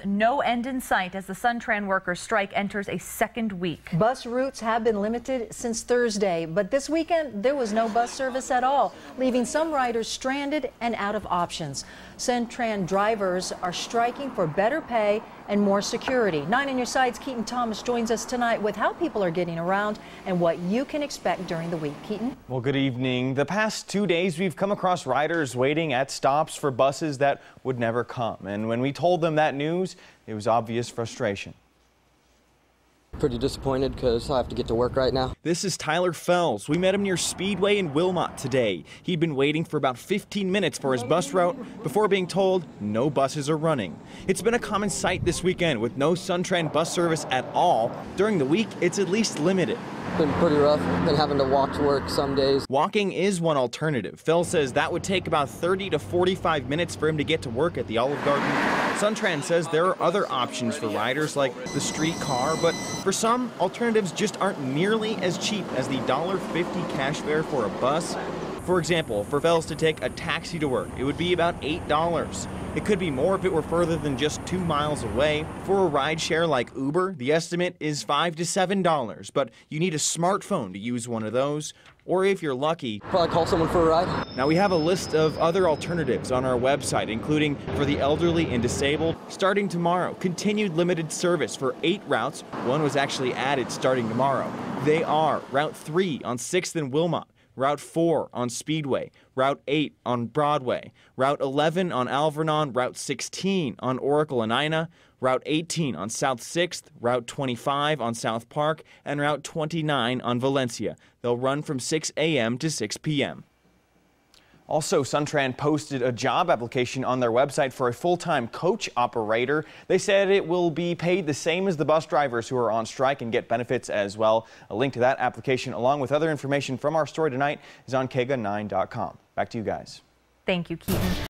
No end in sight as the SunTran workers' strike enters a second week. Bus routes have been limited since Thursday, but this weekend there was no bus service at all, leaving some riders stranded and out of options. SunTran drivers are striking for better pay and more security. 9 on your sides, Keaton Thomas joins us tonight with how people are getting around and what you can expect during the week. Keaton? Well, good evening. The past 2 days we've come across riders waiting at stops for buses that would never come. And when we told them that news, it was obvious frustration. Pretty disappointed because I have to get to work right now. This is Tyler Fells. We met him near Speedway in Wilmot today. He'd been waiting for about 15 minutes for his bus route before being told no buses are running. It's been a common sight this weekend with no SunTran bus service at all. During the week, it's at least limited. Been pretty rough. Been having to walk to work some days. Walking is one alternative. Phil says that would take about 30 to 45 minutes for him to get to work at the Olive Garden. SunTran says there are other options for riders like the streetcar, but for some, alternatives just aren't nearly as cheap as the $1.50 cash fare for a bus. For example, for Fells to take a taxi to work, it would be about $8. It could be more if it were further than just 2 miles away. For a rideshare like Uber, the estimate is $5 to $7, but you need a smartphone to use one of those. Or if you're lucky, probably call someone for a ride. Now we have a list of other alternatives on our website, including for the elderly and disabled. Starting tomorrow, continued limited service for 8 routes. One was actually added starting tomorrow. They are Route 3 on 6th and Wilmot, Route 4 on Speedway, Route 8 on Broadway, Route 11 on Alvernon, Route 16 on Oracle and Ina, Route 18 on South 6th, Route 25 on South Park, and Route 29 on Valencia. They'll run from 6 a.m. to 6 p.m. Also, SunTran posted a job application on their website for a full-time coach operator. They said it will be paid the same as the bus drivers who are on strike and get benefits as well. A link to that application, along with other information from our story tonight, is on KGUN-9.com. Back to you guys. Thank you, Keaton.